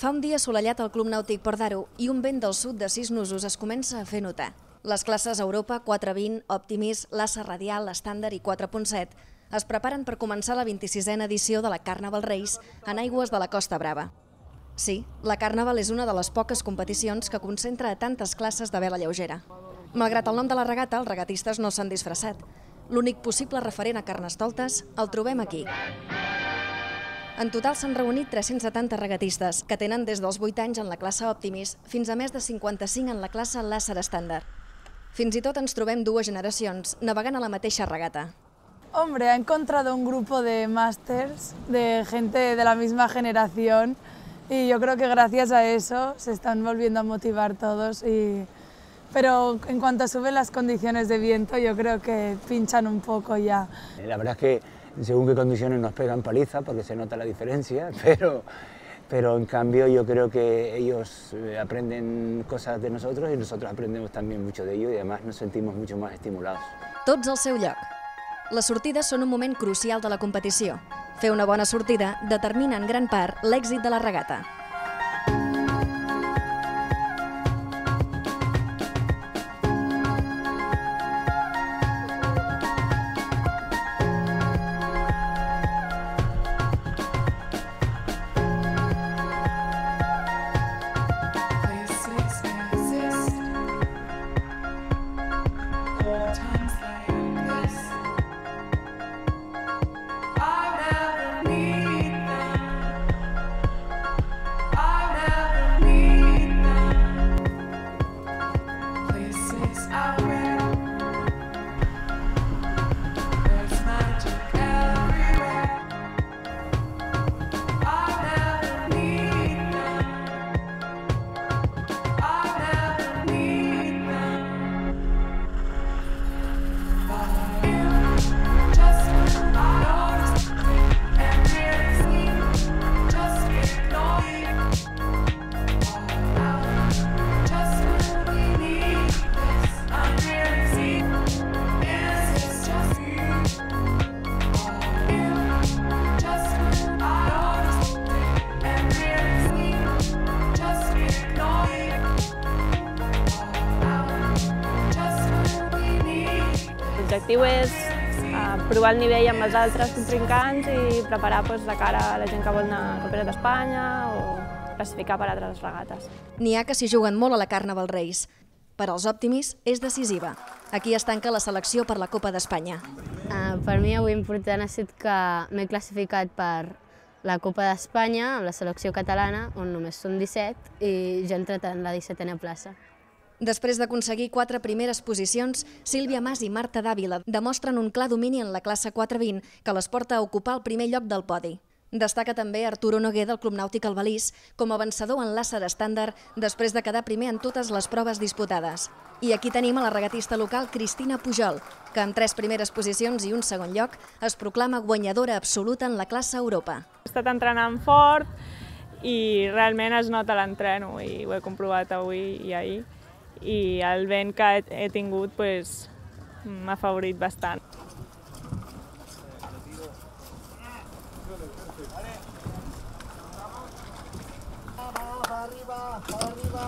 Fa un dia assolellat al Club Nàutic Port d'Aro i un vent del sud de 6 nusos es comença a fer notar. Les classes Europa, 420, Optimis, l'Assa Radial, Estàndard i 4.7 es preparen per començar la 26a edició de la Carnaval Race en aigües de la Costa Brava. Sí, la Carnaval és una de les poques competicions que concentra a tantes classes de vela lleugera. Malgrat el nom de la regata, els regatistes no s'han disfressat. L'únic possible referent a Carnestoltes el trobem aquí. En total s'han reunit 370 regatistes, que tenen des dels 8 anys en la classe Optimis fins a més de 55 en la classe Làser Estàndard. Fins i tot ens trobem dues generacions navegant a la mateixa regata. Hombre, he encontrado un grupo de másters, de gente de la misma generación, y yo creo que gracias a eso se están volviendo a motivar todos. Pero en cuanto suben las condiciones de viento, yo creo que pinchan un poco ya. La verdad es que según qué condiciones nos pegan paliza, porque se nota la diferencia, pero en cambio yo creo que ellos aprenden cosas de nosotros y nosotros aprendemos también mucho de ellos y además nos sentimos mucho más estimulados. Tots al seu lloc. Les sortides són un moment crucial de la competició. Fer una bona sortida determina en gran part l'èxit de la regata. L'objectiu és provar el nivell amb els altres contrincants i preparar de cara a la gent que vol anar al Campionat d'Espanya o classificar per altres regates. N'hi ha que s'hi juguen molt a la Carnaval Race. Per als Optimis és decisiva. Aquí es tanca la selecció per la Copa d'Espanya. Per mi avui important ha estat que m'he classificat per la Copa d'Espanya amb la selecció catalana, on només són 17, i ja he entrat en la 17a plaça. Després d'aconseguir 4 primeres posicions, Sílvia Mas i Marta Dàvila demostren un clar domini en la classe 420 que les porta a ocupar el primer lloc del podi. Destaca també Arturo Noguer del Club Nàutic Albalís com a vencedor en l'Àcer Estàndard després de quedar primer en totes les proves disputades. I aquí tenim a la regatista local Cristina Pujol, que amb 3 primeres posicions i un segon lloc es proclama guanyadora absoluta en la classe Europa. He estat entrenant fort i realment es nota l'entreno i ho he comprovat avui i ahir. I el vent que he tingut m'ha afavorit bastant. Va arriba, va arriba.